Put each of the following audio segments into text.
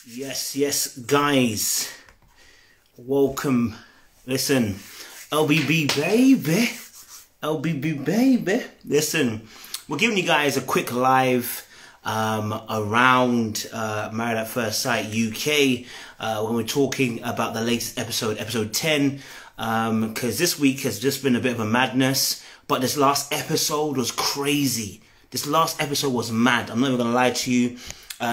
Yes, guys. Welcome. Listen, LBB baby. Listen, we're giving you guys a quick live around Married at First Sight UK when we're talking about the latest episode 10. Because this week has just been a bit of a madness, but this last episode was crazy. This last episode was mad. I'm not even gonna lie to you.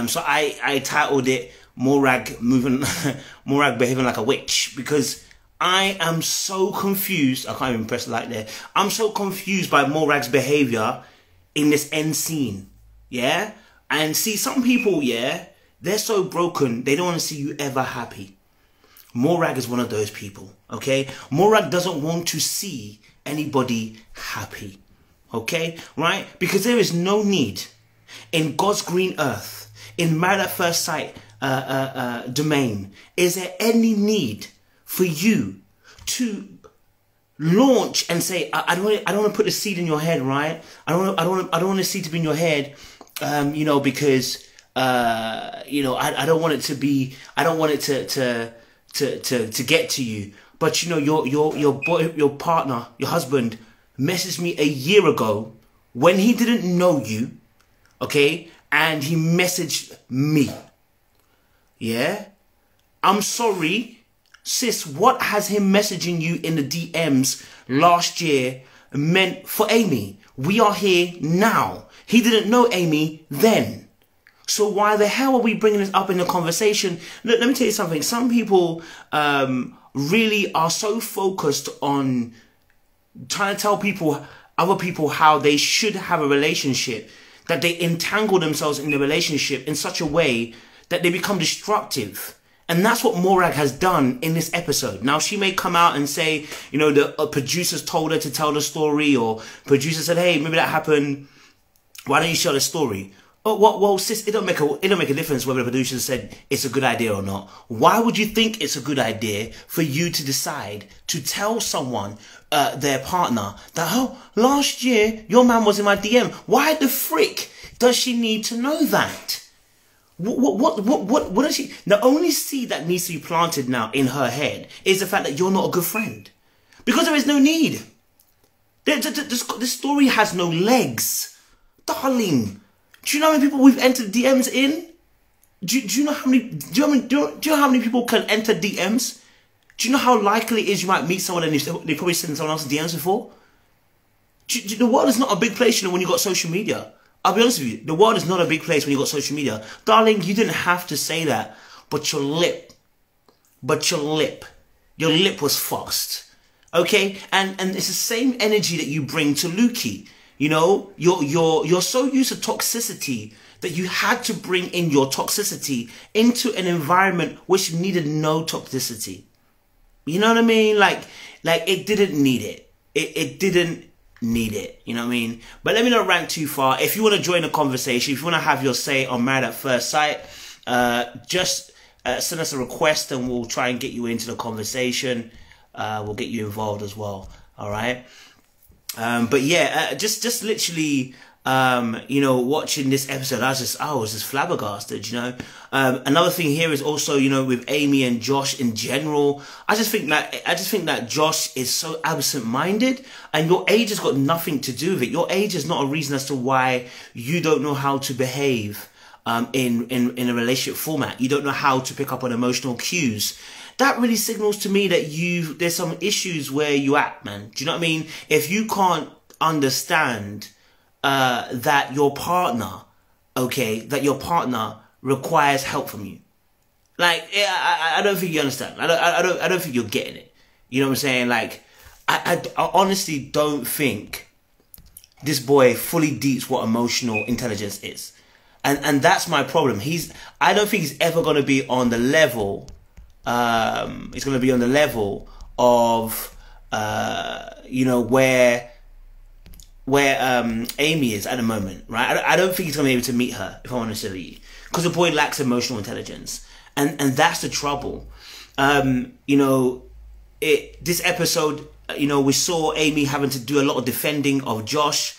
So I titled it Morag behaving like a witch, because I am so confused. I can't even press like that. I'm so confused by Morag's behavior in this end scene. Yeah? And see, some people, yeah, they're so broken, they don't want to see you ever happy. Morag is one of those people, okay? Morag doesn't want to see anybody happy, okay? Right? Because there is no need in God's green earth, in Married at First Sight domain, is there any need for you to launch and say, I don't want to put the seed in your head, right? I don't want the seed to be in your head, because I don't want it to be, I don't want it to get to you. But your partner, your husband, messaged me a year ago when he didn't know you, okay, and he messaged me. Yeah, I'm sorry, sis. What has him messaging you in the DMs last year meant for Amy? We are here now. He didn't know Amy then. So why the hell are we bringing this up in the conversation? Look, let me tell you something. Some people really are so focused on trying to tell other people how they should have a relationship, that they entangle themselves in the relationship in such a way that they become destructive. And that's what Morag has done in this episode. Now, she may come out and say, the producers told her to tell the story, or producer said, hey, maybe that happened. Why don't you share the story? Oh, well, sis, it don't make a difference whether the producer said it's a good idea or not. Why would you think it's a good idea for you to decide to tell someone, their partner, that, oh, last year your man was in my DM? Why the frick does she need to know that? What is she? The only seed that needs to be planted now in her head is the fact that you're not a good friend, because there is no need. This story has no legs, darling. Do you know how many people we've entered DMs in? Do you know how many? Do you know how many people can enter DMs? Do you know how likely it is you might meet someone and they probably sent someone else's DMs before? The world is not a big place, when you got social media. I'll be honest with you, the world is not a big place when you got social media. Darling, you didn't have to say that, but your lip was fast. Okay? And it's the same energy that you bring to Lukey. You're so used to toxicity that you had to bring in your toxicity into an environment which needed no toxicity. You know what I mean? Like it didn't need it. It didn't need it. You know what I mean? But let me not rant too far. If you want to join the conversation, if you want to have your say on Married at First Sight, just send us a request and we'll try and get you into the conversation. We'll get you involved as well. All right. But yeah, just literally, watching this episode, I was just flabbergasted, Another thing here is also, with Amy and Josh in general, I just think that Josh is so absent-minded, and your age has got nothing to do with it. Your age is not a reason as to why you don't know how to behave, in a relationship format. You don't know how to pick up on emotional cues. That really signals to me that there's some issues where you at, man. Do you know what I mean? If you can't understand that your partner requires help from you, I don't think you understand. I don't think you're getting it. You know what I'm saying? I honestly don't think this boy fully deeps what emotional intelligence is, and that's my problem. I don't think he's ever going to be on the level. It's going to be on the level of, where Amy is at the moment, right? I don't think he's going to be able to meet her, if I'm honest with you, because the boy lacks emotional intelligence, and that's the trouble. This episode, we saw Amy having to do a lot of defending of Josh.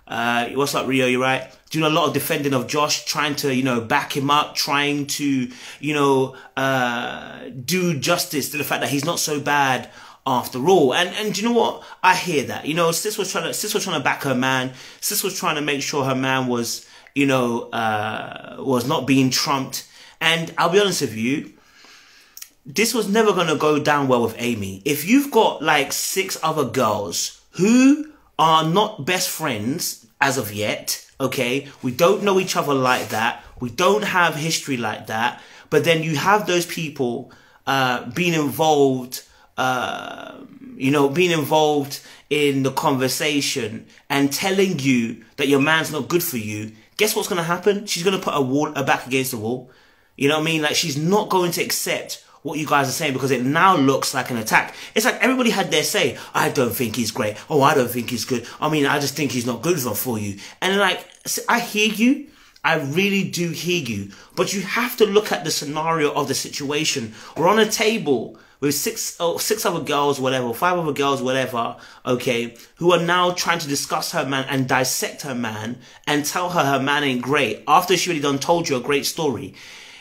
What's up, Rio? You right? Doing a lot of defending of Josh, trying to, you know, back him up, trying to, you know, do justice to the fact that he's not so bad after all. And you know what? I hear that. You know, Sis was trying to back her man. Sis was trying to make sure her man was, you know, was not being trumped. And I'll be honest with you, this was never going to go down well with Amy. If you've got like 6 other girls who are not best friends as of yet, okay, we don't know each other like that, we don't have history like that, but then you have those people being involved, you know, being involved in the conversation and telling you that your man's not good for you, guess what's going to happen? She's going to put her back against the wall. You know what I mean? Like, she's not going to accept what you guys are saying because it now looks like an attack. It's like everybody had their say. I don't think he's great. Oh, I don't think he's good. I mean, I just think he's not good enough for you. And like, I hear you. I really do hear you. But you have to look at the scenario of the situation. We're on a table with 6 other girls, whatever, 5 other girls, whatever, okay, who are now trying to discuss her man and dissect her man and tell her man ain't great after she already done told you a great story.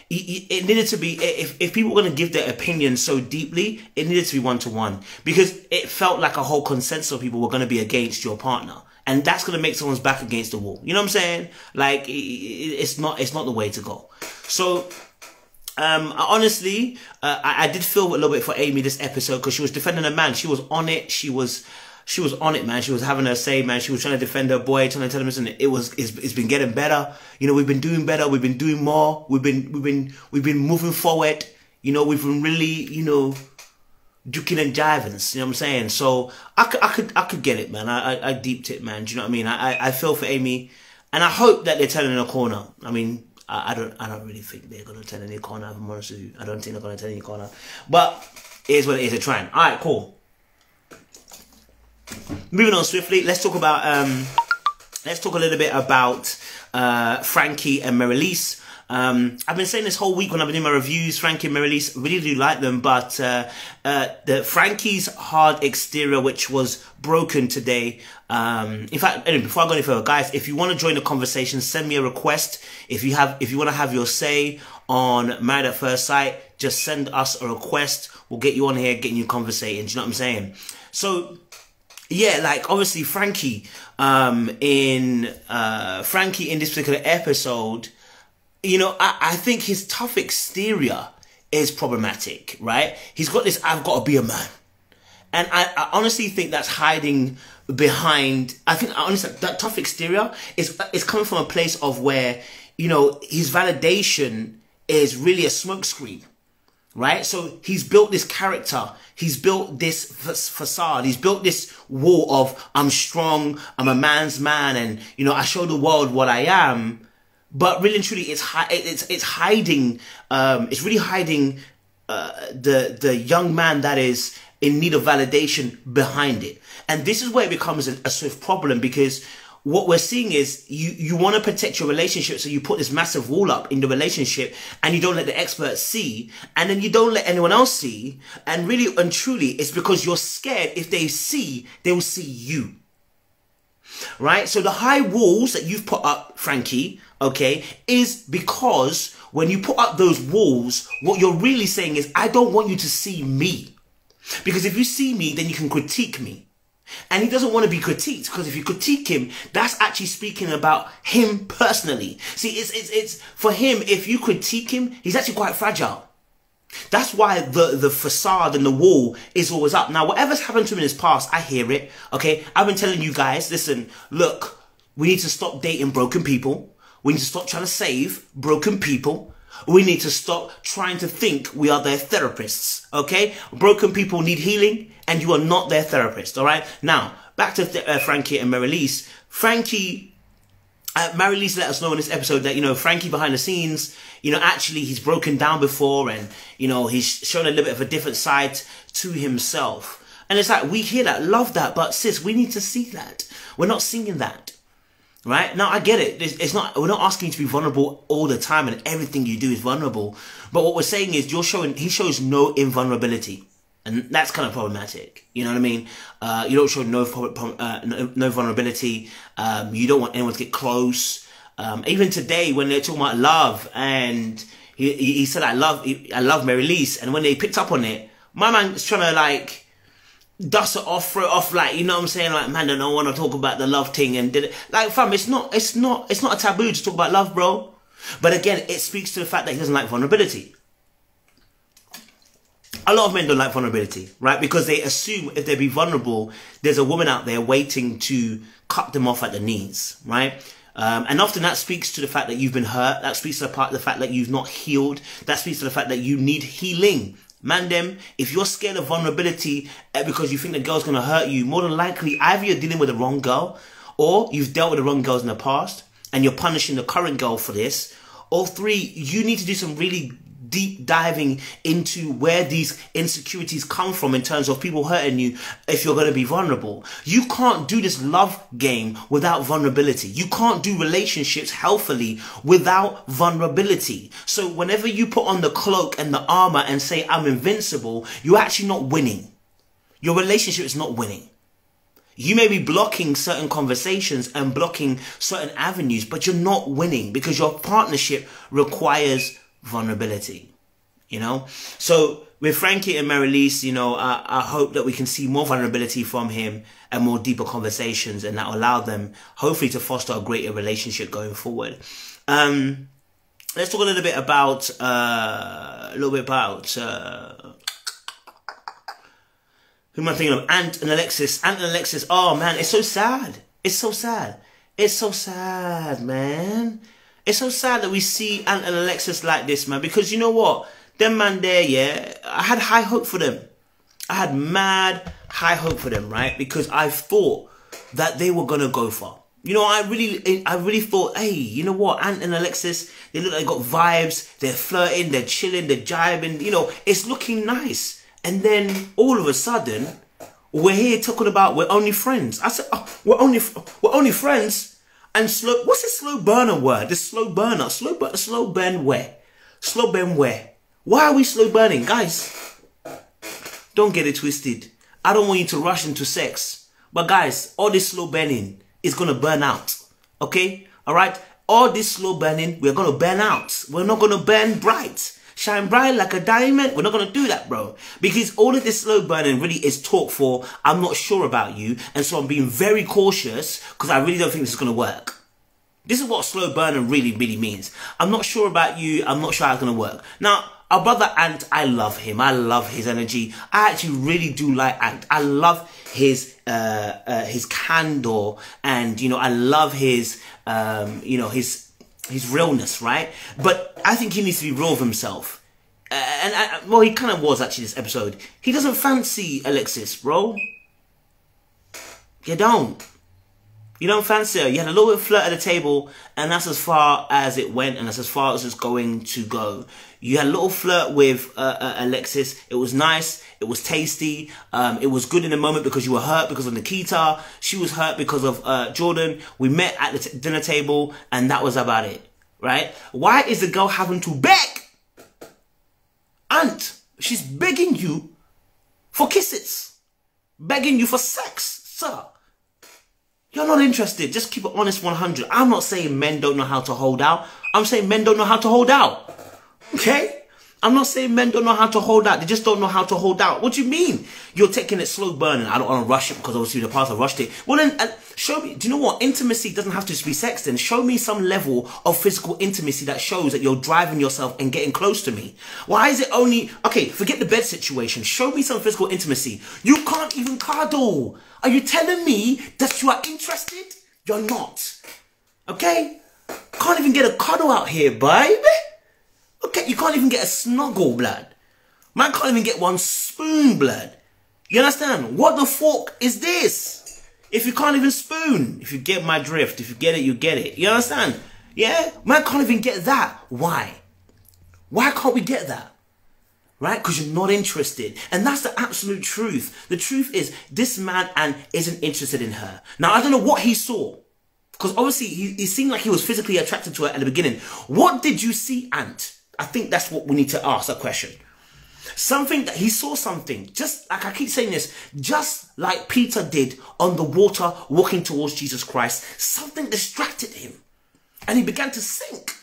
It needed to be, if people were going to give their opinion so deeply, it needed to be one-to-one, because it felt like a whole consensus of people were going to be against your partner, and that's going to make someone's back against the wall. You know what I'm saying? Like, it's not the way to go. So honestly, I did feel a little bit for Amy this episode, because she was defending her man. She was on it. She was on it, man. She was having her say, man. She was trying to defend her boy, trying to tell him, listen, it's been getting better. You know, we've been doing better. We've been doing more. We've been moving forward. You know, we've been really, you know, duking and jiving. You know what I'm saying? So I could get it, man. I deeped it, man. Do you know what I mean? I feel for Amy, and I hope that they're turning a corner. I mean, I don't really think they're gonna turn any corner. If I'm honest with you, I don't think they're gonna turn any corner. But it is what it is. They're trying. All right, cool. Moving on swiftly, let's talk a little bit about Frankie and Marylise. I've been saying this whole week when I've been doing my reviews, Frankie and Marylise, really do like them, but the Frankie's hard exterior, which was broken today. In fact, anyway, before I go any further, guys, if you want to join the conversation, send me a request. If you want to have your say on Married at First Sight, just send us a request. We'll get you on here, getting you conversating. Do you know what I'm saying? So yeah, like obviously Frankie in this particular episode, you know, I think his tough exterior is problematic, right? He's got this I've got to be a man. And I honestly think that's hiding behind, I think honestly that tough exterior is coming from a place of where, you know, his validation is really a smokescreen. Right? So he's built this character, he's built this facade, he's built this wall of I'm strong, I'm a man's man, and you know, I show the world what I am. But really and truly, it's hiding, it's really hiding the young man that is in need of validation behind it. And this is where it becomes a swift problem, because what we're seeing is you want to protect your relationship, so you put this massive wall up in the relationship and you don't let the experts see, and then you don't let anyone else see, and really and truly it's because you're scared if they see, they will see you. Right? So the high walls that you've put up, Frankie, okay, is because when you put up those walls, what you're really saying is, I don't want you to see me. Because if you see me, then you can critique me. And he doesn't want to be critiqued, because if you critique him, that's actually speaking about him personally. See, it's for him, if you critique him, he's actually quite fragile. That's why the facade and the wall is always up. Now, whatever's happened to him in his past, I hear it, okay? I've been telling you guys, listen, look, we need to stop dating broken people. We need to stop trying to save broken people. We need to stop trying to think we are their therapists, okay? Broken people need healing, and you are not their therapist, all right? Now, back to Frankie and Marylise. Marylise let us know in this episode that, you know, Frankie behind the scenes, you know, actually he's broken down before, and, you know, he's shown a little bit of a different side to himself. And it's like, we hear that, love that, but sis, we need to see that. We're not seeing that. Right? Now, I get it. We're not asking you to be vulnerable all the time and everything you do is vulnerable. But what we're saying is he shows no invulnerability. And that's kind of problematic. You know what I mean? You don't show no vulnerability. You don't want anyone to get close. Even today, when they're talking about love, and he said, I love Mary Lise. And when they picked up on it, my man is trying to like dust it off, throw it off, like, you know what I'm saying? Like, man, I don't want to talk about the love thing. And did it like, fam, it's not a taboo to talk about love, bro. But again, it speaks to the fact that he doesn't like vulnerability. A lot of men don't like vulnerability, right? Because they assume if they be vulnerable, there's a woman out there waiting to cut them off at the knees, right? And often that speaks to the fact that you've been hurt. That speaks to the fact that you've not healed. That speaks to the fact that you need healing. Man, them, if you're scared of vulnerability because you think the girl's going to hurt you, more than likely, either you're dealing with the wrong girl, or you've dealt with the wrong girls in the past, and you're punishing the current girl for this. Or three, you need to do some really deep diving into where these insecurities come from in terms of people hurting you if you're going to be vulnerable. You can't do this love game without vulnerability. You can't do relationships healthily without vulnerability. So whenever you put on the cloak and the armor and say, I'm invincible, you're actually not winning. Your relationship is not winning. You may be blocking certain conversations and blocking certain avenues, but you're not winning because your partnership requires vulnerability, you know? So with Frankie and Mary Lise, you know, I hope that we can see more vulnerability from him and more deeper conversations, and that will allow them hopefully to foster a greater relationship going forward. Let's talk a little bit about who am I thinking of? Ant and Alexis. Ant and Alexis. Oh man, it's so sad. It's so sad. It's so sad, man. It's so sad that we see Ant and Alexis like this, man. Because you know what? Them man there, yeah, I had high hope for them. I had mad high hope for them, right? Because I thought that they were gonna go far. You know, I really thought, hey, you know what? Ant and Alexis, they look like they got vibes. They're flirting, they're chilling, they're jibing. You know, it's looking nice. And then all of a sudden, we're here talking about we're only friends. I said, oh, we're only friends. And slow, what's this slow burner word? This slow burner, slow burn where? Slow burn where? Why are we slow burning? Guys, don't get it twisted. I don't want you to rush into sex. But guys, all this slow burning is going to burn out. Okay? All right? All this slow burning, we're going to burn out. We're not going to burn bright. Shine bright like a diamond. We're not going to do that, bro. Because all of this slow burning really is talk for, I'm not sure about you. And so I'm being very cautious because I really don't think this is going to work. This is what slow burning really means. I'm not sure about you. I'm not sure how it's going to work. Now, our brother Ant, I love him. I love his energy. I actually really do like Ant. I love his candor, and, you know, I love his, you know, his realness, right? But I think he needs to be real with himself. Well, he kind of was actually this episode. He doesn't fancy Alexis, bro. You don't. You don't fancy her. You had a little bit of flirt at the table, and that's as far as it went, and that's as far as it's going to go. You had a little flirt with Alexis. It was nice. It was tasty. It was good in the moment because you were hurt because of Nikita. She was hurt because of Jordan. We met at the dinner table, and that was about it, right? Why is the girl having to beg? Ant, she's begging you for kisses. Begging you for sex, sir. You're not interested. Just keep it honest 100. I'm not saying men don't know how to hold out. I'm saying men don't know how to hold out. Okay? I'm not saying men don't know how to hold out. They just don't know how to hold out. What do you mean? You're taking it slow burning. I don't want to rush it because obviously in the past I rushed it. Well then, show me. Do you know what? Intimacy doesn't have to be sex then. Show me some level of physical intimacy that shows that you're driving yourself and getting close to me. Why is it only... Okay, forget the bed situation. Show me some physical intimacy. You can't even cuddle. Are you telling me that you are interested? You're not. Okay? Can't even get a cuddle out here, baby. Okay, you can't even get a snuggle, blood. Man can't even get one spoon, blood. You understand? What the fork is this? If you can't even spoon. If you get my drift. If you get it, you get it. You understand? Yeah? Man can't even get that. Why? Why can't we get that? Right? Because you're not interested. And that's the absolute truth. The truth is, this man isn't interested in her. Now, I don't know what he saw. Because obviously, he seemed like he was physically attracted to her at the beginning. What did you see, Ant? I think that's what we need to ask, that question. Something that he saw something, just like I keep saying this, just like Peter did on the water walking towards Jesus Christ, something distracted him and he began to sink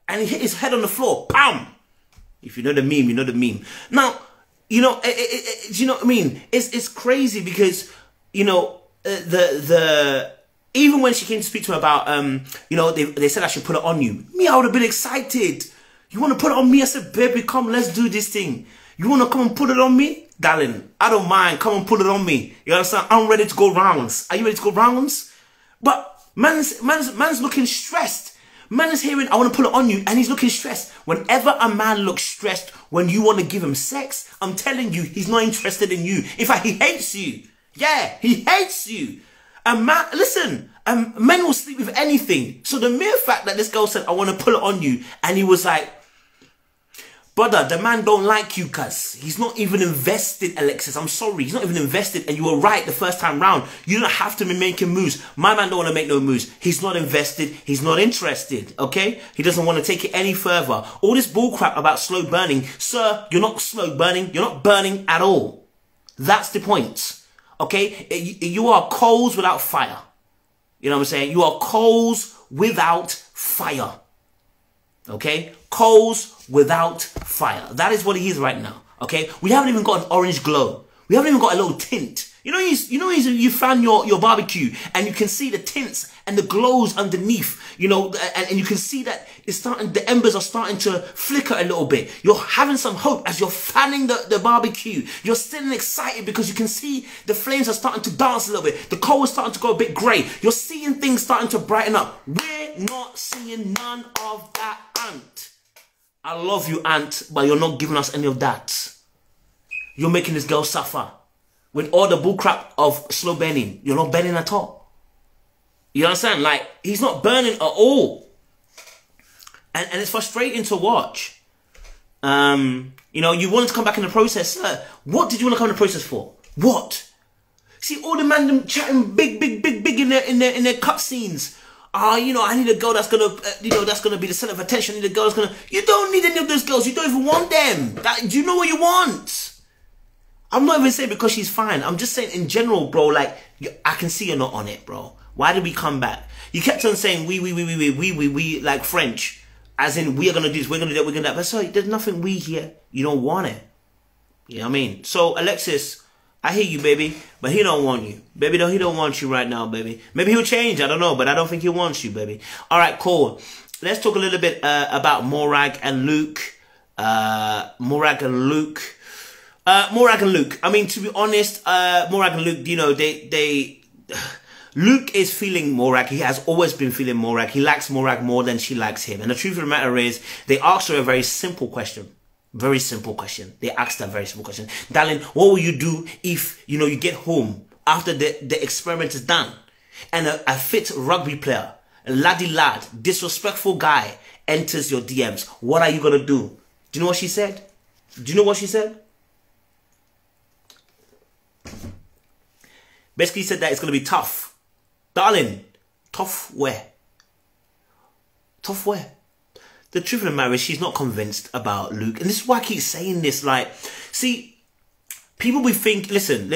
and he hit his head on the floor. Bam! If you know the meme, you know the meme. Now, you know, you know what I mean? It's crazy because, you know, even when she came to speak to him about, you know, they said I should put it on you. Me, I would have been excited. You want to put it on me? I said, baby, come, let's do this thing. You want to come and put it on me? Darling, I don't mind. Come and put it on me. You understand? I'm ready to go rounds. Are you ready to go rounds? But man's looking stressed. Man is hearing, I want to put it on you, and he's looking stressed. Whenever a man looks stressed when you want to give him sex, I'm telling you, he's not interested in you. In fact, he hates you. Yeah, he hates you. And man, listen, men will sleep with anything. So the mere fact that this girl said, I want to put it on you, and he was like, brother, the man don't like you, cuz. He's not even invested, Alexis. I'm sorry. He's not even invested. And you were right the first time round. You don't have to be making moves. My man don't want to make no moves. He's not invested. He's not interested. Okay? He doesn't want to take it any further. All this bullcrap about slow burning. Sir, you're not slow burning. You're not burning at all. That's the point. Okay? You are coals without fire. You know what I'm saying? You are coals without fire. Okay? Coals without fire. That is what he is right now. Okay? We haven't even got an orange glow. We haven't even got a little tint. You know, you found your barbecue and you can see the tints and the glows underneath, you know, and you can see that it's starting, the embers are starting to flicker a little bit. You're having some hope as you're fanning the barbecue. You're still excited because you can see the flames are starting to dance a little bit. The coal is starting to go a bit grey. You're seeing things starting to brighten up. We're not seeing none of that, Ant. I love you, Ant, but you're not giving us any of that. You're making this girl suffer. With all the bullcrap of slow burning, you're not burning at all. You understand? Like, he's not burning at all. And it's frustrating to watch. You know, you wanted to come back in the process. Sir, what did you want to come in the process for? What? See, all the man them chatting big in their cut scenes. You know, I need a girl that's gonna, you know, that's gonna be the center of attention. I need a girl that's gonna... You don't need any of those girls. You don't even want them. Do you know what you want? I'm not even saying because she's fine. I'm just saying in general, bro, like, I can see you're not on it, bro. Why did we come back? You kept on saying we, like French. As in, we are going to do this, we're going to do that, we're going to do that. But sorry, there's nothing we here. You don't want it. You know what I mean? So, Alexis, I hear you, baby. But he don't want you. Baby, he don't want you right now, baby. Maybe he'll change, I don't know. But I don't think he wants you, baby. All right, cool. Let's talk a little bit about Morag and Luke. Morag and Luke. I mean, to be honest, Morag and Luke, you know, Luke is feeling Morag. He has always been feeling Morag. He likes Morag more than she likes him. And the truth of the matter is, they asked her a very simple question. Very simple question. They asked her a very simple question. Darling, what will you do if, you know, you get home after the experiment is done and a fit rugby player, a laddie lad, disrespectful guy enters your DMs? What are you going to do? Do you know what she said? Do you know what she said? Basically said that it's going to be tough. Darling, tough where? Tough where? The truth of the matter is she's not convinced about Luke. And this is why I keep saying this. Like, see, people we think, listen.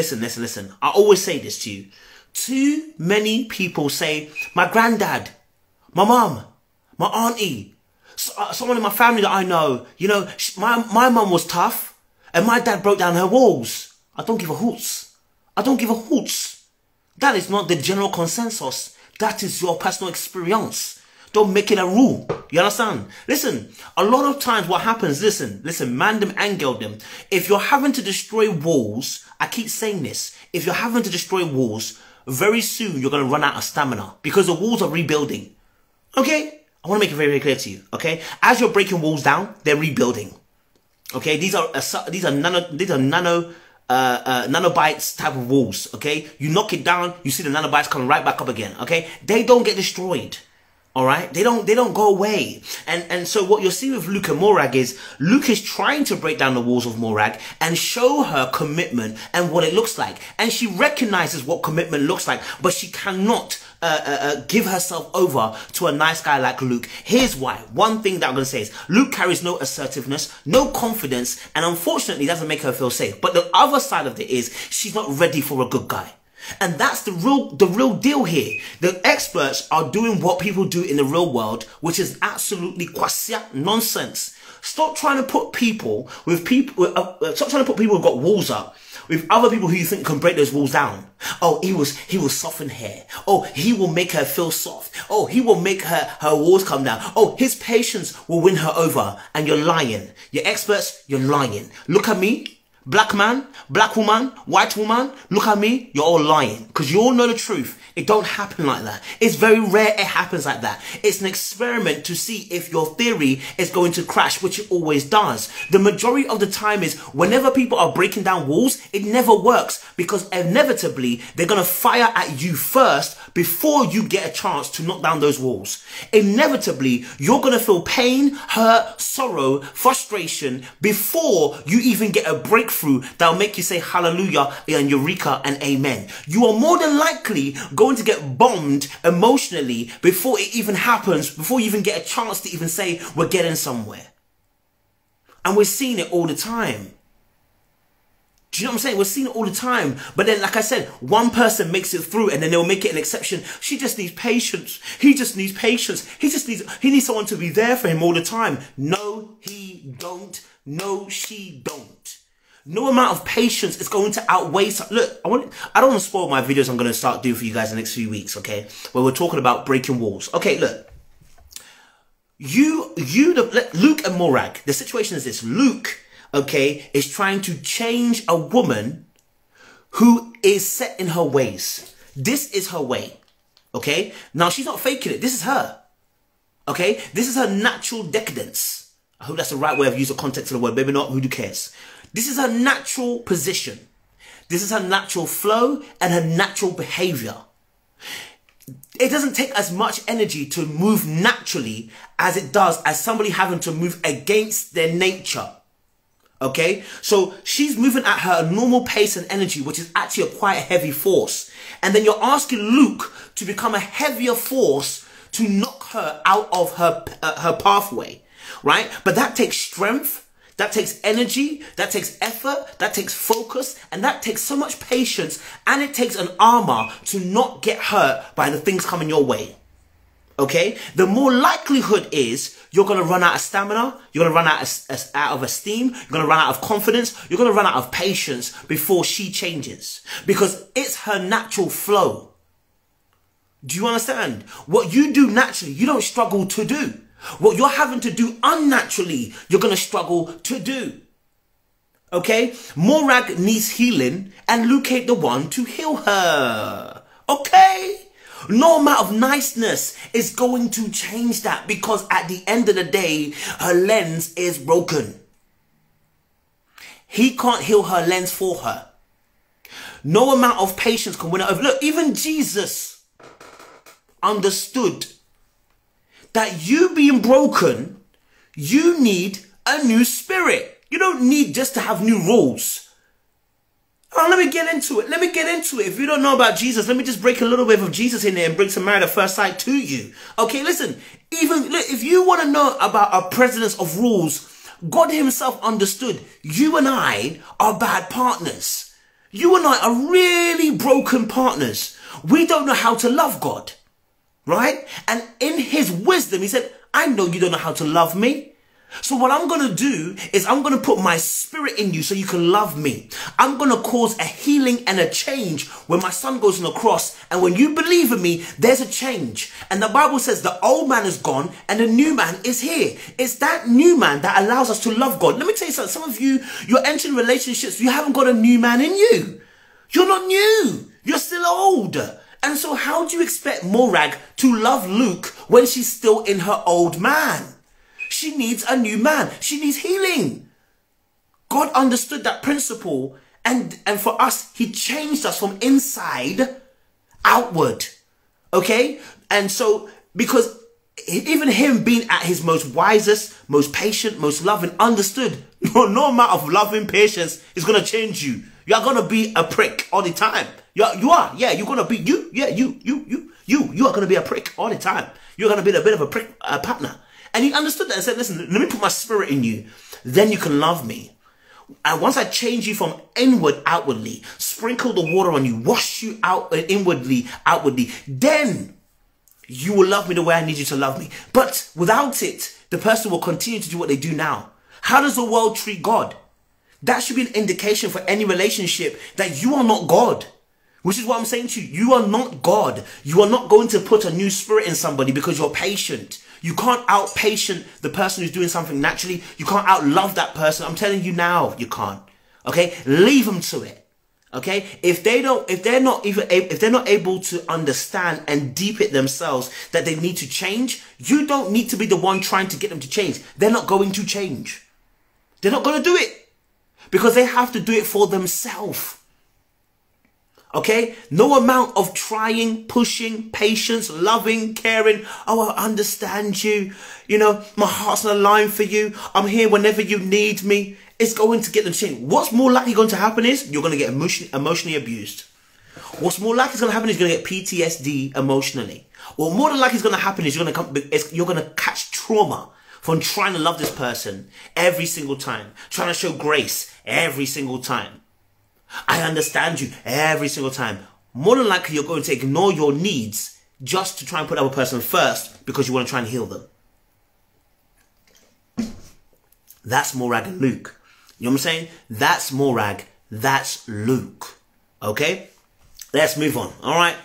I always say this to you. Too many people say, my granddad, my mum, my auntie, someone in my family that I know, you know, my mum was tough and my dad broke down her walls. I don't give a hoots. I don't give a hoots. That is not the general consensus. That is your personal experience. Don't make it a rule. You understand? Listen, a lot of times what happens, listen, man them and girl them. If you're having to destroy walls, I keep saying this, if you're having to destroy walls, very soon you're going to run out of stamina because the walls are rebuilding. Okay? I want to make it very, very clear to you. Okay? As you're breaking walls down, they're rebuilding. Okay? These are nanobites type of walls. Okay? You knock it down, you see the nanobites coming right back up again. Okay? They don't get destroyed. All right, they don't go away. And so what you'll see with Luke and Morag is Luke is trying to break down the walls of Morag and show her commitment and what it looks like. And she recognizes what commitment looks like, but she cannot give herself over to a nice guy like Luke. Here's why. One thing that I'm going to say is Luke carries no assertiveness, no confidence, and unfortunately doesn't make her feel safe. But the other side of it is she's not ready for a good guy. And that's the real deal here. The experts are doing what people do in the real world, which is absolutely quasia nonsense. Stop trying to put people with stop trying to put people who've got walls up with other people who you think can break those walls down. Oh, he will soften her. Oh, he will make her feel soft. Oh, he will make her walls come down. Oh, his patience will win her over. And you're lying. You're experts, you're lying. Look at me. Black man, black woman, white woman, look at me, you're all lying. Because you all know the truth. It don't happen like that. It's very rare it happens like that. It's an experiment to see if your theory is going to crash, which it always does. The majority of the time is whenever people are breaking down walls, it never works because inevitably they're going to fire at you first before you get a chance to knock down those walls. Inevitably, you're going to feel pain, hurt, sorrow, frustration before you even get a breakthrough that'll make you say hallelujah and eureka and amen. You are more than likely going to get bombed emotionally before it even happens, before you even get a chance to even say we're getting somewhere. And we're seeing it all the time. Do you know what I'm saying? We're seeing it all the time. But then, like I said, one person makes it through and then they'll make it an exception. She just needs patience. He just needs patience. He needs someone to be there for him all the time. No, he don't. No, she don't. No amount of patience is going to outweigh. Look, I don't want to spoil my videos I'm going to start doing for you guys in the next few weeks, okay? Where we're talking about breaking walls. Okay, look. Luke and Morag, the situation is this. Luke, okay, is trying to change a woman who is set in her ways. This is her way, okay? Now, she's not faking it. This is her, okay? This is her natural decadence. I hope that's the right way of using the context of the word. Maybe not, who cares? This is her natural position. This is her natural flow and her natural behavior. It doesn't take as much energy to move naturally as it does as somebody having to move against their nature. Okay? So she's moving at her normal pace and energy, which is actually a quite heavy force. And then you're asking Luke to become a heavier force to knock her out of her pathway. Right? But that takes strength. That takes energy, that takes effort, that takes focus, and that takes so much patience, and it takes an armor to not get hurt by the things coming your way. Okay? The more likelihood is you're going to run out of stamina, you're going to run out of esteem, you're going to run out of confidence, you're going to run out of patience before she changes. Because it's her natural flow. Do you understand? What you do naturally, you don't struggle to do. What you're having to do unnaturally, you're going to struggle to do. Okay? Morag needs healing and Luke ain't the one to heal her. Okay? No amount of niceness is going to change that because at the end of the day, her lens is broken. He can't heal her lens for her. No amount of patience can win her over. Look, even Jesus understood that you being broken, you need a new spirit. You don't need just to have new rules. Oh, let me get into it. Let me get into it. If you don't know about Jesus, let me just break a little bit of Jesus in there and bring some Married at First Sight to you. Okay, listen. Even if you want to know about a precedence of rules, God himself understood you and I are bad partners. You and I are really broken partners. We don't know how to love God. Right? And in his wisdom, he said, I know you don't know how to love me. So what I'm going to do is I'm going to put my spirit in you so you can love me. I'm going to cause a healing and a change when my son goes on the cross. And when you believe in me, there's a change. And the Bible says the old man is gone and the new man is here. It's that new man that allows us to love God. Let me tell you something. Some of you, you're entering relationships. You haven't got a new man in you. You're not new. You're still old. And so how do you expect Morag to love Luke when she's still in her old man? She needs a new man. She needs healing. God understood that principle. And for us, he changed us from inside outward. Okay? And so, because even him being at his most wisest, most patient, most loving, understood no amount of loving patience is going to change you. You are going to be a prick all the time. You are. Yeah, you're going to be you. Yeah, you. You are going to be a prick all the time. You're going to be a bit of a prick partner. And he understood that and said, listen, let me put my spirit in you. Then you can love me. And once I change you from inward outwardly, sprinkle the water on you, wash you out inwardly, outwardly, then you will love me the way I need you to love me. But without it, the person will continue to do what they do now. How does the world treat God? That should be an indication for any relationship that you are not God. Which is what I'm saying to you. You are not God. You are not going to put a new spirit in somebody because you're patient. You can't out-patient the person who's doing something naturally. You can't out-love that person. I'm telling you now, you can't. Okay? Leave them to it. Okay? If they're not able to understand and deep it themselves that they need to change, you don't need to be the one trying to get them to change. They're not going to change. They're not going to do it because they have to do it for themselves. Okay? No amount of trying, pushing, patience, loving, caring. Oh, I understand you. You know, my heart's on the line for you. I'm here whenever you need me. It's going to get them to change. What's more likely going to happen is you're going to get emotionally abused. What's more likely is going to happen is you're going to get PTSD emotionally. What more than likely is going to happen is you're going to catch trauma from trying to love this person every single time. Trying to show grace every single time. I understand you every single time. More than likely, you're going to ignore your needs just to try and put the other person first because you want to try and heal them. That's Morag and Luke. You know what I'm saying? That's Morag. That's Luke. Okay? Let's move on. All right?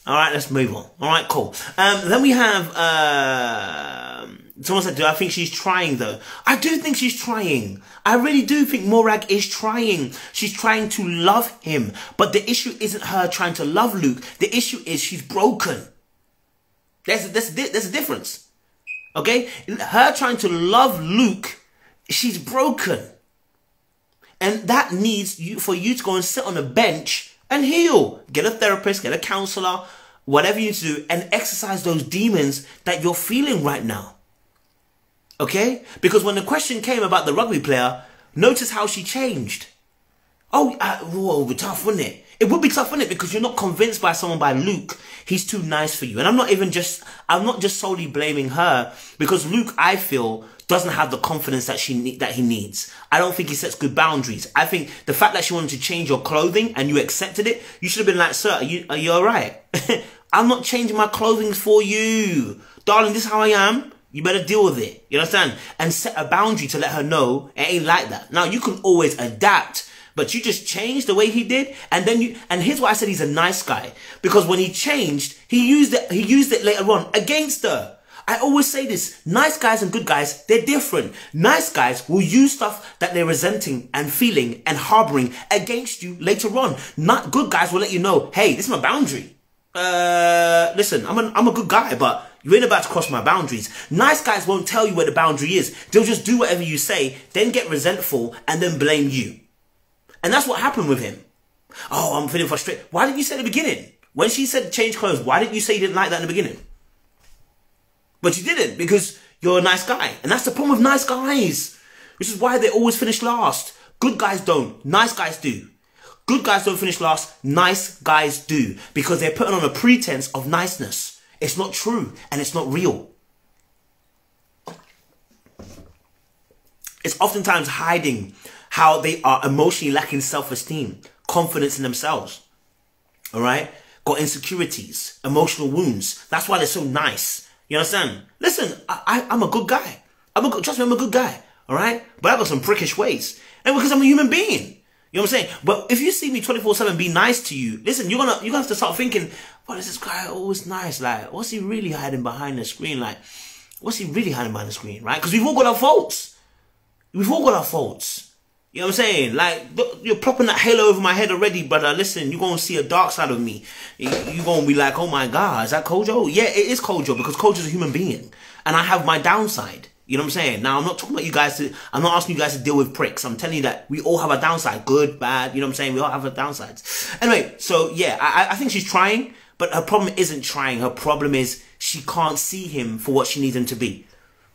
All right, let's move on. All right, cool. Then we have... someone said, do I think she's trying though? I do think she's trying. I really do think Morag is trying. She's trying to love him. But the issue isn't her trying to love Luke. The issue is she's broken. There's a difference. Okay? Her trying to love Luke, she's broken. And that needs for you to go and sit on a bench and heal. Get a therapist, get a counselor, whatever you need to do, and exercise those demons that you're feeling right now. Okay? Because when the question came about the rugby player, notice how she changed. Oh, it would be tough, wouldn't it? It would be tough, wouldn't it? Because you're not convinced by someone by Luke. He's too nice for you. And I'm not just solely blaming her, because Luke, I feel, doesn't have the confidence that he needs. I don't think he sets good boundaries. I think the fact that she wanted to change your clothing and you accepted it, you should have been like, sir, are you all right? I'm not changing my clothing for you. Darling, this is how I am. You better deal with it. You understand? And set a boundary to let her know it ain't like that. Now, you can always adapt, but you just changed the way he did. And then and here's why I said he's a nice guy. Because when he changed, he used it later on against her. I always say this, nice guys and good guys, they're different. Nice guys will use stuff that they're resenting and feeling and harboring against you later on. Not good guys will let you know, hey, this is my boundary. Listen, I'm a good guy, but you ain't about to cross my boundaries. Nice guys won't tell you where the boundary is. They'll just do whatever you say, then get resentful and then blame you. And that's what happened with him. Oh, I'm feeling frustrated. Why didn't you say at the beginning? When she said change clothes, why didn't you say you didn't like that in the beginning? But you didn't, because you're a nice guy. And that's the problem with nice guys. Which is why they always finish last. Good guys don't. Nice guys do. Good guys don't finish last. Nice guys do. Because they're putting on a pretense of niceness. It's not true. And it's not real. It's oftentimes hiding how they are emotionally lacking self-esteem, confidence in themselves. Alright? Got insecurities, emotional wounds. That's why they're so nice. You understand? Listen, I'm a good guy. Trust me, I'm a good guy. All right? But I've got some prickish ways. And because I'm a human being. You know what I'm saying? But if you see me 24/7 be nice to you, listen, you're gonna have to start thinking, what is this guy always nice? Like, what's he really hiding behind the screen? Like, what's he really hiding behind the screen? Right? Because we've all got our faults. We've all got our faults. You know what I'm saying? Like, you're propping that halo over my head already, brother. Listen, you're going to see a dark side of me. You're going to be like, oh my God, is that Kojo? Yeah, it is Kojo, because Kojo's a human being. And I have my downside. You know what I'm saying? Now, I'm not talking about you guys I'm not asking you guys to deal with pricks. I'm telling you that we all have a downside. Good, bad, you know what I'm saying? We all have our downsides. Anyway, so yeah, I think she's trying, but her problem isn't trying. Her problem is she can't see him for what she needs him to be.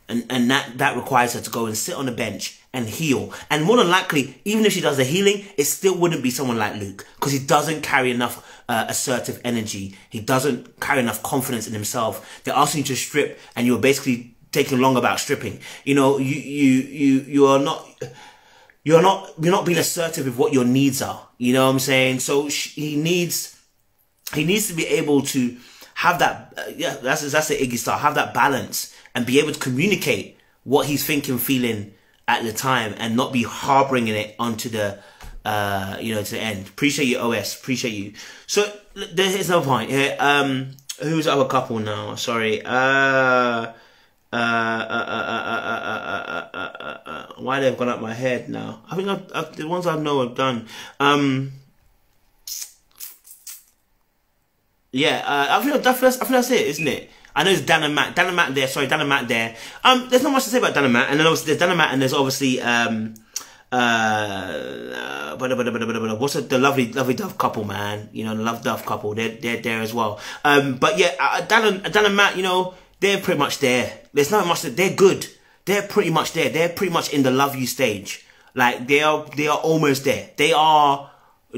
And that requires her to go and sit on the bench and heal. And more than likely, even if she does the healing, it still wouldn't be someone like Luke, because he doesn't carry enough assertive energy. He doesn't carry enough confidence in himself. They're asking you to strip, and you're basically taking long about stripping. You know, you're not being assertive with what your needs are. You know what I'm saying? So he needs to be able to have that. That's the Iggy style. Have that balance and be able to communicate what he's thinking, feeling at the time, and not be harboring in it onto the, to the end. Appreciate you, OS. Appreciate you. So here's another point here. Who's the other couple now? Sorry. Why they've gone up my head now? I think the ones I know I've done. Yeah, I think that's it, isn't it? I know it's Dan and Matt. Dan and Matt there. Sorry, Dan and Matt there. There's not much to say about Dan and Matt. And then obviously there's Dan and Matt, and there's obviously what's the lovely Dove couple, man? You know, the Love Dove couple. They're there as well. But yeah, Dan and Matt, you know, they're pretty much there. There's not much. They're good. They're pretty much there. They're pretty much in the love you stage. Like they are almost there. They are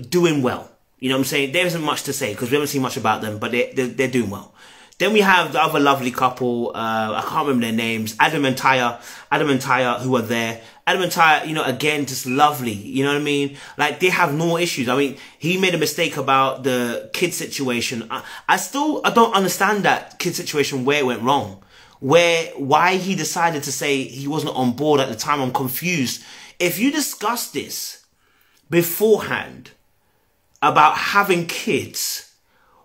doing well. You know what I'm saying? There isn't much to say because we haven't seen much about them, but they're doing well. Then we have the other lovely couple. I can't remember their names. Adam and Tyre, who are there. Adam and Tyre, you know, again, just lovely. You know what I mean? Like, they have no issues. I mean, he made a mistake about the kid situation. I don't understand that kid situation, where it went wrong. Why he decided to say he wasn't on board at the time. I'm confused. If you discuss this beforehand about having kids,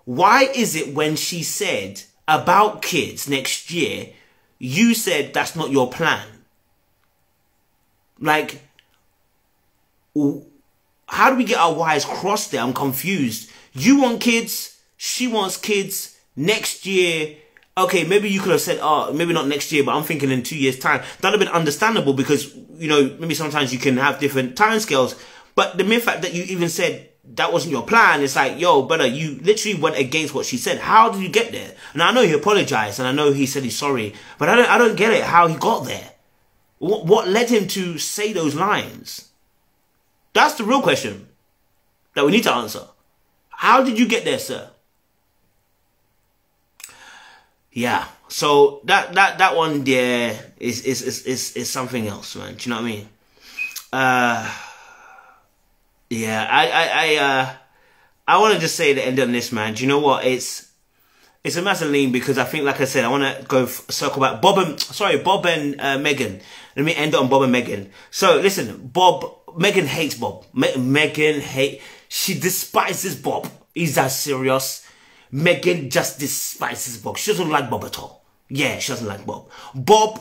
why is it when she said about kids next year, you said that's not your plan? Like, how do we get our wires crossed there? I'm confused. You want kids, she wants kids next year. Okay, maybe you could have said, oh, maybe not next year, but I'm thinking in 2 years' time. That would have been understandable because, you know, maybe sometimes you can have different timescales. But the mere fact that you even said that wasn't your plan, it's like, yo, brother, you literally went against what she said. How did you get there? Now, I know he apologized and I know he said he's sorry, but I don't get it, how he got there. What led him to say those lines? That's the real question that we need to answer. How did you get there, sir? Yeah, so that one there is something else, man. Do you know what I mean? Yeah, I want to just say the end on this, man. Do you know what? It's a massive lean because I think, like I said, I want to go circle back. Bob and Megan. Let me end on Bob and Megan. So listen, Megan hates Bob. She despises Bob. Is that serious? Megan just despises Bob. She doesn't like Bob at all. Yeah, she doesn't like Bob. Bob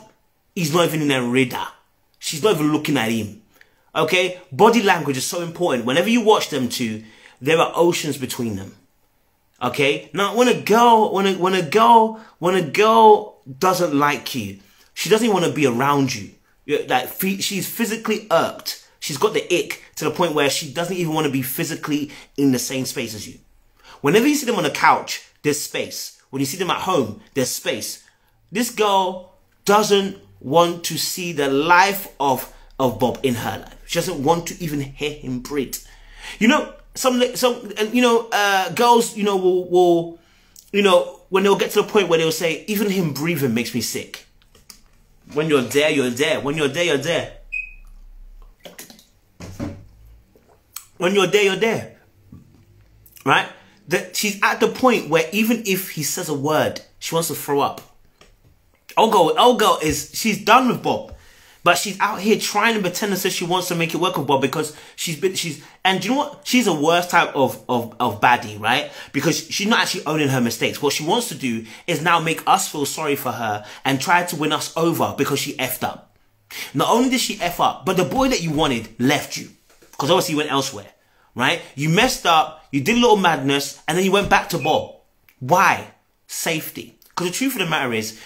is not even in her radar. She's not even looking at him. Okay? Body language is so important. Whenever you watch them two, there are oceans between them. Okay? Now, when a girl doesn't like you, she doesn't even want to be around you. Like, she's physically irked. She's got the ick to the point where she doesn't even want to be physically in the same space as you. Whenever you see them on the couch, there's space. When you see them at home, there's space. This girl doesn't want to see the life of Bob in her life. She doesn't want to even hear him breathe. You know, girls, will when they'll get to the point where they'll say, even him breathing makes me sick. When you're there, you're there. When you're there, you're there. When you're there, you're there. Right? She's at the point where even if he says a word, she wants to throw up. Olga she's done with Bob. But she's out here trying to pretend as if she wants to make it work with Bob because and you know what? She's a worst type of baddie, right? Because she's not actually owning her mistakes. What she wants to do is now make us feel sorry for her and try to win us over because she effed up. Not only did she F up, but the boy that you wanted left you. Because obviously he went elsewhere, right? You messed up, you did a little madness, and then you went back to Bob. Why? Safety. Because the truth of the matter is,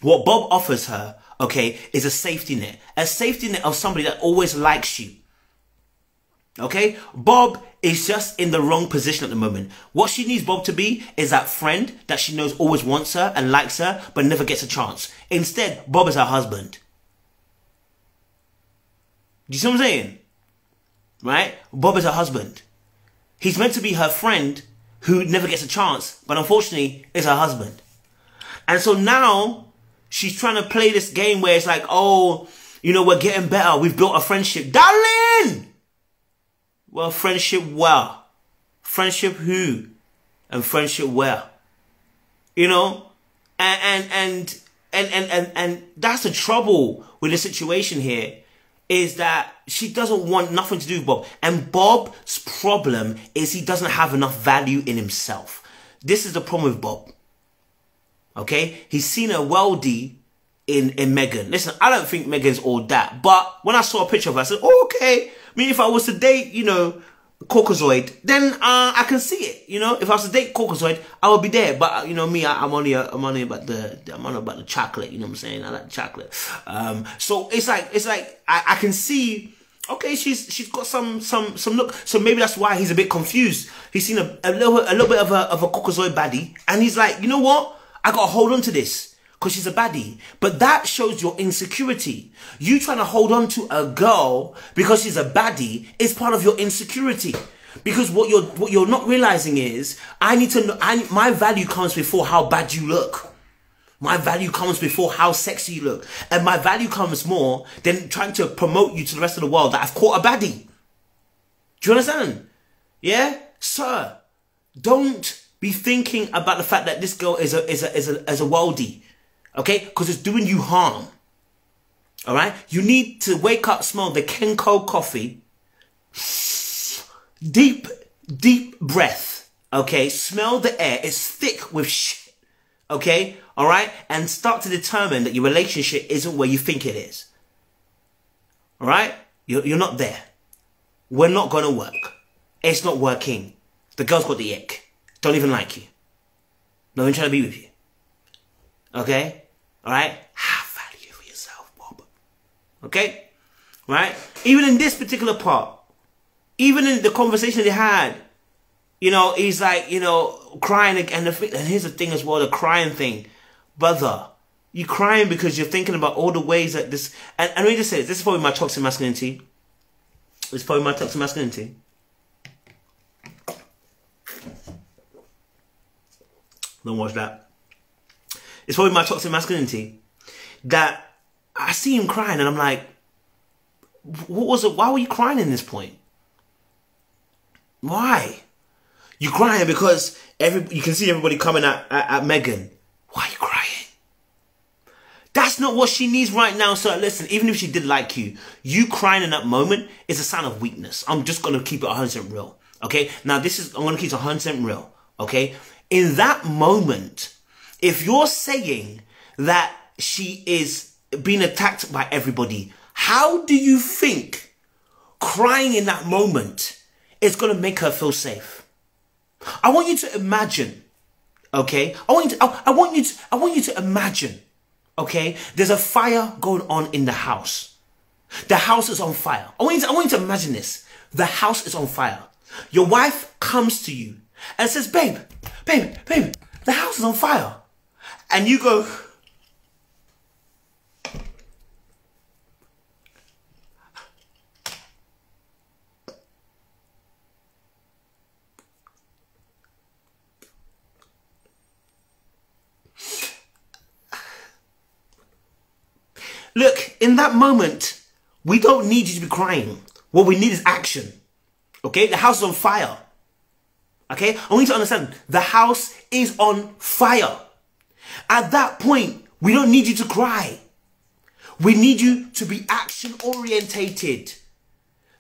what Bob offers her, okay, is a safety net. A safety net of somebody that always likes you. Okay? Bob is just in the wrong position at the moment. What she needs Bob to be is that friend that she knows always wants her and likes her, but never gets a chance. Instead, Bob is her husband. Do you see what I'm saying? Right? Bob is her husband. He's meant to be her friend who never gets a chance, but unfortunately is her husband. And so now she's trying to play this game where it's like, oh, you know, we're getting better. We've built a friendship. Darling! Well, friendship where? Friendship who? And friendship where? You know? And that's the trouble with the situation here, is that she doesn't want nothing to do with Bob. And Bob's problem is he doesn't have enough value in himself. This is the problem with Bob. Okay? He's seen a wealthy in Megan. Listen, I don't think Megan's all that. But when I saw a picture of her, I said, oh, okay. I mean, if I was to date, you know, Caucasoid, then I can see it. You know, if I was to date Caucasoid, I would be there. But you know me, I'm only about the chocolate. You know what I'm saying? I like chocolate. So it's like I can see. Okay, she's got some look. So maybe that's why he's a bit confused. He's seen a little bit of a Caucasoid baddie, and he's like, you know what? I gotta hold on to this. Because she's a baddie. But that shows your insecurity. You trying to hold on to a girl because she's a baddie is part of your insecurity. Because what you're not realizing is, I need to know, my value comes before how bad you look. My value comes before how sexy you look. And my value comes more than trying to promote you to the rest of the world that I've caught a baddie. Do you understand? Yeah? Sir, don't be thinking about the fact that this girl is a worldie. Okay? Because it's doing you harm. Alright? You need to wake up, smell the Kenko coffee. Deep breath. Okay? Smell the air. It's thick with shit. Okay? Alright? And start to determine that your relationship isn't where you think it is. Alright? You're not there. We're not going to work. It's not working. The girl's got the ick. Don't even like you. Not even trying to be with you. Okay? Alright? Have value for yourself, Bob. Okay? Right? Even in this particular part, even in the conversation they had, you know, he's like, you know, crying. And here's the thing as well, the crying thing. Brother, you're crying because you're thinking about all the ways that this... And let me just say this is probably my toxic masculinity. It's probably my toxic masculinity. Don't watch that. It's probably my toxic masculinity that I see him crying and I'm like, what was it? Why were you crying in this point? Why? You're crying because you can see everybody coming at Megan. Why are you crying? That's not what she needs right now. So listen, even if she did like you crying in that moment is a sign of weakness. I'm just going to keep it 100% real. Okay? Now I'm going to keep it 100% real. Okay? In that moment, if you're saying that she is being attacked by everybody, how do you think crying in that moment is going to make her feel safe? I want you to imagine, okay? I want you to imagine, okay? There's a fire going on in the house. The house is on fire. I want you to imagine this. The house is on fire. Your wife comes to you and says, babe, the house is on fire. And you go, look, in that moment, we don't need you to be crying. What we need is action. Okay? The house is on fire. Okay? I want you to understand, the house is on fire. At that point, we don't need you to cry. We need you to be action orientated.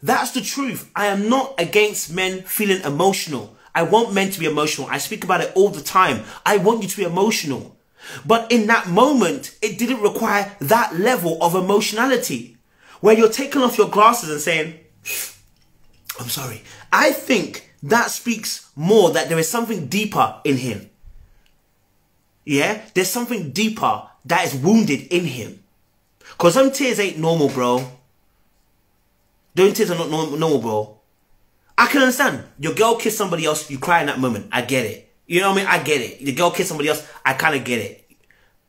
That's the truth. I am not against men feeling emotional. I want men to be emotional. I speak about it all the time. I want you to be emotional. But in that moment, it didn't require that level of emotionality where you're taking off your glasses and saying, I'm sorry. I think that speaks more that there is something deeper in him. Yeah, there's something deeper that is wounded in him. Because them tears ain't normal, bro. Them tears are not normal, bro. I can understand. Your girl kissed somebody else, you cry in that moment. I get it. You know what I mean? I get it. The girl kissed somebody else, I kind of get it.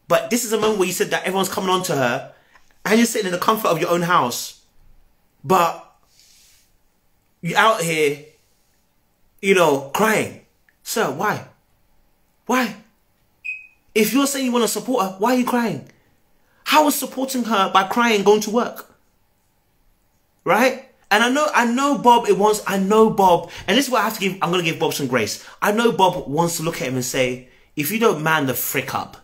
But this is a moment where you said that everyone's coming on to her, and you're sitting in the comfort of your own house. But you're out here, you know, crying. Sir, why? Why? If you're saying you want to support her, why are you crying? How is supporting her by crying going to work? Right? And I know Bob, and this is what I have to give, I'm going to give Bob some grace. I know Bob wants to look at him and say, if you don't man the frick up,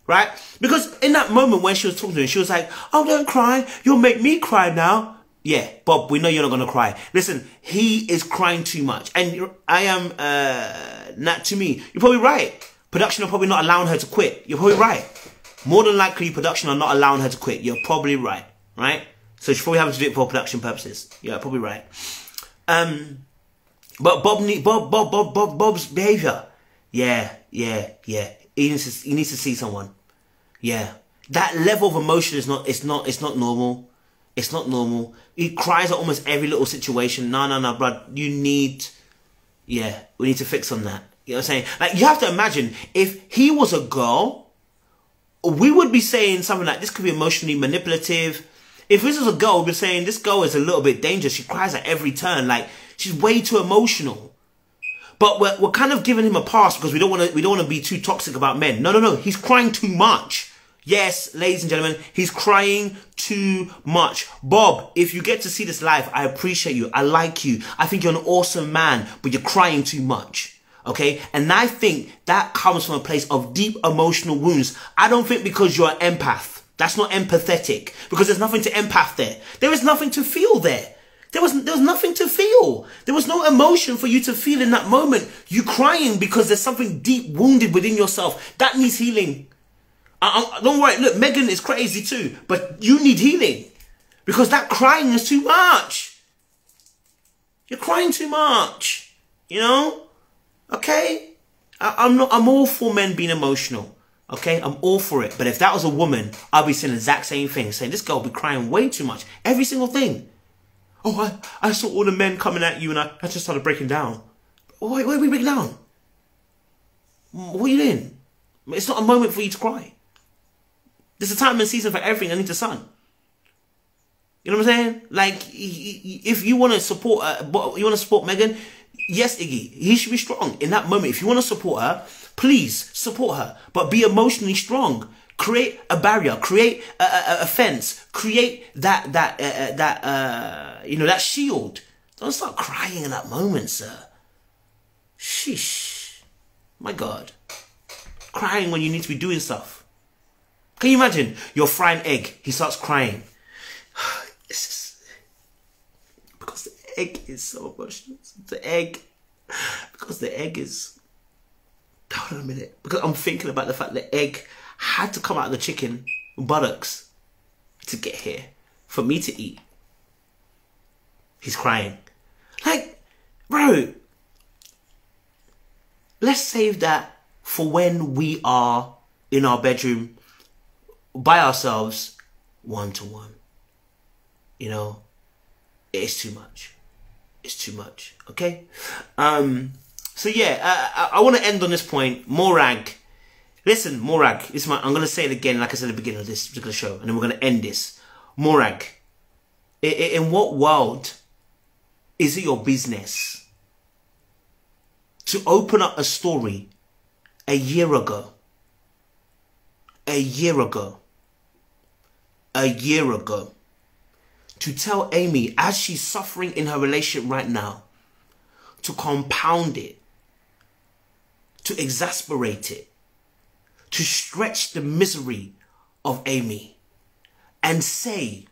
right? Because in that moment when she was talking to him, she was like, oh, don't cry. You'll make me cry now. Yeah, Bob, we know you're not going to cry. Listen, he is crying too much. And I am, not to me, you're probably right. Production are probably not allowing her to quit. You're probably right. More than likely, production are not allowing her to quit. You're probably right, right? So she's probably having to do it for production purposes. Yeah, probably right. But Bob's behavior. Yeah. He needs to see someone. Yeah, that level of emotion is not. It's not normal. It's not normal. He cries at almost every little situation. No, bro. You need. Yeah, we need to fix on that. You know what I'm saying? Like, you have to imagine if he was a girl. We would be saying something like, this could be emotionally manipulative. If this was a girl, we'd be saying, this girl is a little bit dangerous. She cries at every turn. Like, she's way too emotional. But we're kind of giving him a pass because we don't want to be too toxic about men. No. He's crying too much. Yes, ladies and gentlemen, he's crying too much. Bob, if you get to see this live, I appreciate you. I like you. I think you're an awesome man, but you're crying too much. Okay, and I think that comes from a place of deep emotional wounds. I don't think because you're an empath. That's not empathetic, because there's nothing to empath there. There is nothing to feel there. There was nothing to feel. There was no emotion for you to feel in that moment. You crying because there's something deep wounded within yourself. That needs healing. Don't worry, look, Megan is crazy too, but you need healing because that crying is too much. You're crying too much, you know? Okay, I'm all for men being emotional. Okay, I'm all for it. But if that was a woman, I'd be saying the exact same thing, saying this girl be crying way too much, every single thing. Oh, I saw all the men coming at you, and I just started breaking down. Why are we breaking down? What are you doing? It's not a moment for you to cry. There's a time and season for everything underneath the sun. You know what I'm saying? Like, if you want to support, Megan. Yes, Iggy, he should be strong in that moment. If you want to support her, please support her, but be emotionally strong. Create a barrier, create a fence, create that shield. Don't start crying in that moment, sir. Sheesh, my God, crying when you need to be doing stuff. Can you imagine? You're frying egg. He starts crying. It's just because the egg is so emotional. Because the egg is. Hold on a minute. Because I'm thinking about the fact that the egg had to come out of the chicken buttocks to get here for me to eat. He's crying. Like, bro, let's save that for when we are in our bedroom by ourselves, one-to-one. You know, it's too much. It's too much. Okay? So yeah, I want to end on this point. Morag. Listen, Morag. I'm going to say it again, like I said at the beginning of this particular show, and then we're going to end this. Morag. In what world is it your business to open up a story a year ago? To tell Amy, as she's suffering in her relationship right now, to compound it, to exasperate it, to stretch the misery of Amy, and say,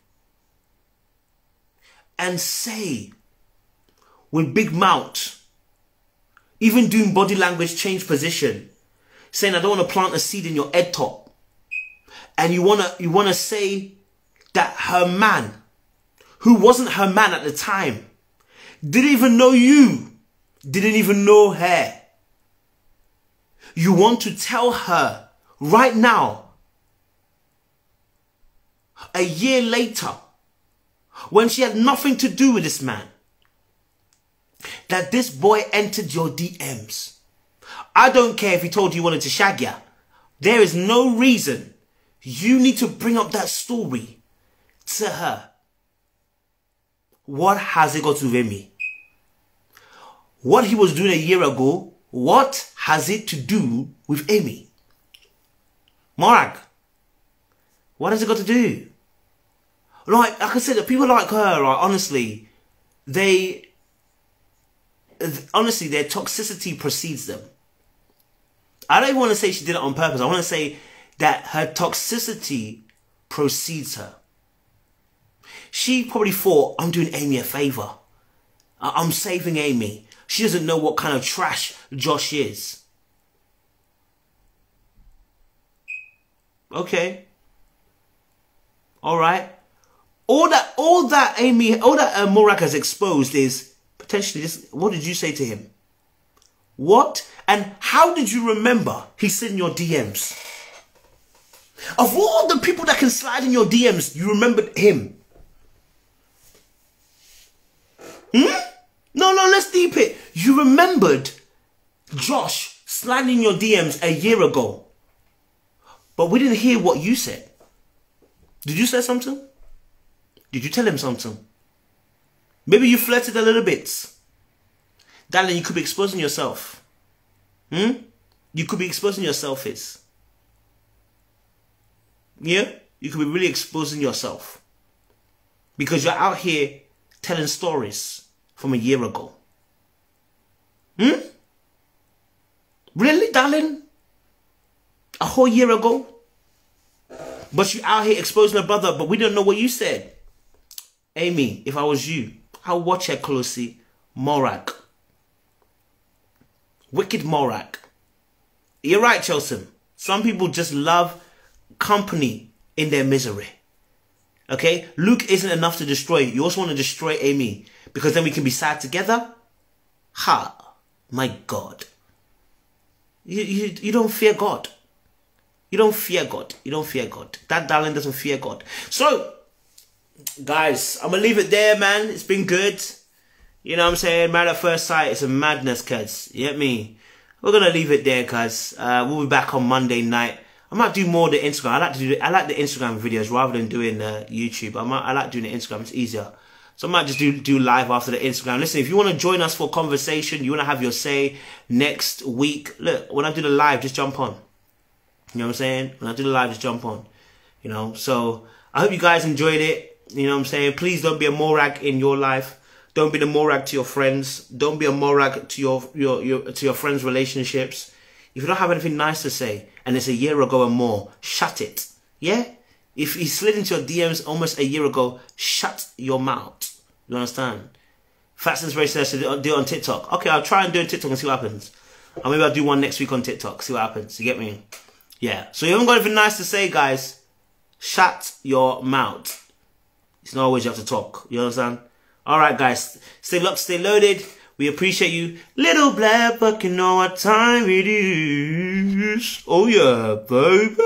with big mouth, even doing body language change position, saying, I don't want to plant a seed in your head top. And you wanna say that her man, who wasn't her man at the time, didn't even know you, didn't even know her. You want to tell her right now, a year later, when she had nothing to do with this man, that this boy entered your DMs. I don't care if he told you he wanted to shag ya. There is no reason you need to bring up that story to her. What has it got to do with me? What he was doing a year ago, what has it to do with Amy? Morag, what has it got to do? Like I said, people like her, right, honestly, their toxicity precedes them. I don't even want to say she did it on purpose. I want to say that her toxicity precedes her. She probably thought, I'm doing Amy a favor. I'm saving Amy. She doesn't know what kind of trash Josh is. Okay. All right. All that Morag has exposed is potentially this. What did you say to him? What? And how did you remember he's in your DMs? Of all the people that can slide in your DMs, you remembered him. No, let's deep it. You remembered Josh sliding in your DMs a year ago. But we didn't hear what you said. Did you say something? Did you tell him something? Maybe you flirted a little bit. Darling, you could be exposing yourself. You could be exposing yourself. Yeah? You could be really exposing yourself. Because you're out here telling stories from a year ago. Really, darling? A whole year ago? But you out here exposing her brother, but we don't know what you said. Amy, if I was you, I'll watch her closely. Morag. Wicked Morag. You're right, Chelsea. Some people just love company in their misery. Okay? Luke isn't enough to destroy you. You also want to destroy Amy because then we can be sad together? Ha! My God. You don't fear God. You don't fear God. You don't fear God. That darling doesn't fear God. So, guys, I'm going to leave it there, man. It's been good. You know what I'm saying? Married at first sight, it's a madness, cuz. You get me? We're going to leave it there, cuz. We'll be back on Monday night. I might do more of the Instagram. I like the Instagram videos rather than doing YouTube. I like doing the Instagram. It's easier. So I might just do live after the Instagram. Listen, if you want to join us for a conversation, you want to have your say next week, look, when I do the live, just jump on. You know what I'm saying? When I do the live, just jump on. You know, so I hope you guys enjoyed it. You know what I'm saying? Please don't be a Morag in your life. Don't be the Morag to your friends. Don't be a Morag to your friends' relationships. If you don't have anything nice to say, and it's a year ago and more, shut it. Yeah? If he slid into your DMs almost a year ago, shut your mouth. You understand? Fast Inspiration says to do it on TikTok. Okay, I'll try and do it on TikTok and see what happens. Or maybe I'll do one next week on TikTok, see what happens. You get me? Yeah. So you haven't got anything nice to say, guys, shut your mouth. It's not always you have to talk. You understand? Alright, guys. Stay locked, stay loaded. We appreciate you. Little black, but you know what time it is. Oh yeah, baby.